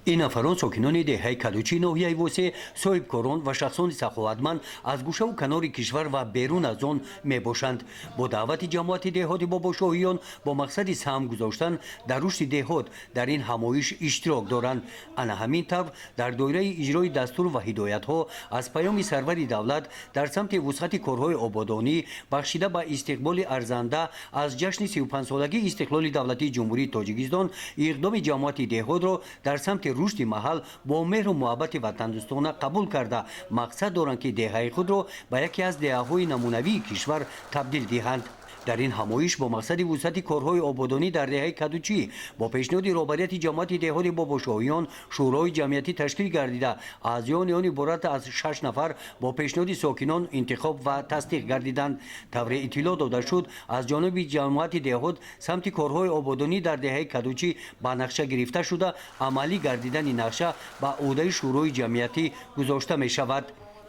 این افراد ساکنان دهه کلوچی ناحیه وسه صاحبکاران و شخصان سخاوتمند از گوشه و کنار کشور و بیرون از آن میباشند. با دعوت جماعت دهات باباشاهیان با مقصد سهم گذاشتن در رشد دهات در این همایش اشتراک دارند. انا همین طور در دایره اجرای دستور و هدایت ها از پیام سرور دولت در سمت وسعت کارهای آبادانی بخشیده به استقبال ارزنده از جشن 35 سالگی استقلال دولتی جمهوری تاجیکستان، اقدام جماعت دهات را در سمت رشد محل با مهر و محبت وطندوستانه قبول کرده مقصد دارند که دهه خود را به یکی از دهه‌های نمونوی کشور تبدیل دهند. در این همایش با مقصد وسعت کارهای آبادانی در دهه کدوچی با پیشنهاد رهبریت جماعت دهات باباشاهیان شورای جمعیتی تشکیل گردیده اعضایان آن عبارت از 6 نفر با پیشنهاد ساکنان انتخاب و تصدیق گردیدند. طور اطلاع داده شد از جانب جماعت دهات سمت کارهای آبادانی در دهه کدوچی به نقشه گرفته شده عملی گردیدن نقشه به عهده شورای جمعیتی گذاشته می شود.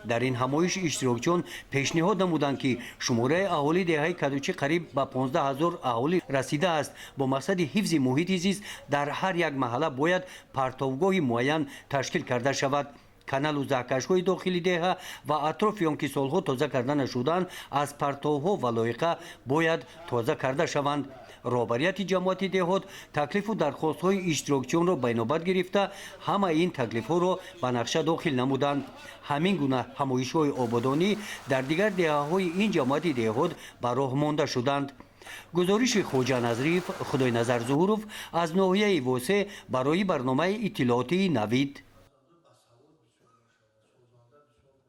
در این همایش اشتراکچیان پیشنهاد نمودند که شماره اهالی دهه کدوچی قریب به 15,000 اهالی رسیده است. با مقصد حفظ محیط زیست در هر یک محله باید پرتوگاه معین تشکیل کرده شود. کانال و زهکش‌های داخلی دهه و اطراف آن که سالها تازه کرده نشدند از پرتوها و لایقه باید تازه کرده شوند. رهبریت جماعت دهات تکلیف و درخواست‌های اشتراکچیان را به نوبت گرفته همه این تکلیف‌ها را به نقشه داخل نمودند. همین گونه همایش‌های آبادانی در دیگر دهه‌های این جماعت دهات به راه مانده شدند. گزارش خوجا نظریف خدای نظر ظهورов از ناحیه وسه برای برنامه اطلاعاتی نوید.